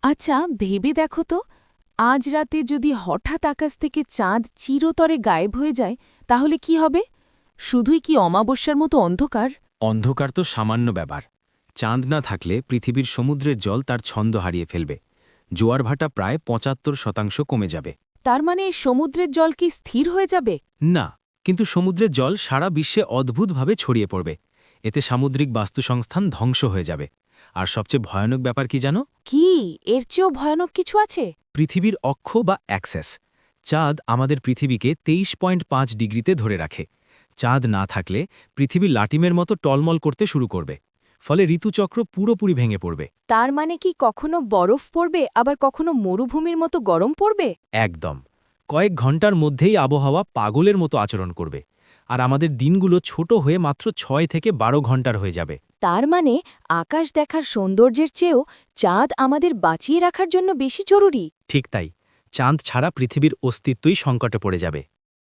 আচ্ছা, ভেবে দেখো তো, আজ রাতে যদি হঠাৎ আকাশ থেকে চাঁদ চিরতরে গায়েব হয়ে যায় তাহলে কি হবে? শুধুই কি অমাবস্যার মতো অন্ধকার? অন্ধকার তো সামান্য ব্যাপার। চাঁদ না থাকলে পৃথিবীর সমুদ্রের জল তার ছন্দ হারিয়ে ফেলবে। জোয়ারভাটা প্রায় ৭৫% কমে যাবে। তার মানে সমুদ্রের জল কি স্থির হয়ে যাবে? না, কিন্তু সমুদ্রের জল সারা বিশ্বে অদ্ভুতভাবে ছড়িয়ে পড়বে। এতে সামুদ্রিক বাস্তুসংস্থান ধ্বংস হয়ে যাবে। আর সবচেয়ে ভয়ানক ব্যাপার কি জানো? কি? এর চেয়েও ভয়ানক কিছু আছে? পৃথিবীর অক্ষ বা অ্যাক্সেস। চাঁদ আমাদের পৃথিবীকে ২৩.৫ ডিগ্রিতে ধরে রাখে। চাঁদ না থাকলে পৃথিবী লাটিমের মতো টলমল করতে শুরু করবে। ফলে ঋতুচক্র পুরোপুরি ভেঙে পড়বে। তার মানে কি কখনো বরফ পড়বে আবার কখনো মরুভূমির মতো গরম পড়বে? একদম। কয়েক ঘন্টার মধ্যেই আবহাওয়া পাগলের মতো আচরণ করবে। আর আমাদের দিনগুলো ছোট হয়ে মাত্র ৬ থেকে ১২ ঘন্টার হয়ে যাবে। তার মানে আকাশ দেখার সৌন্দর্যের চেয়েও চাঁদ আমাদের বাঁচিয়ে রাখার জন্য বেশি জরুরি। ঠিক তাই। চাঁদ ছাড়া পৃথিবীর অস্তিত্বই সংকটে পড়ে যাবে।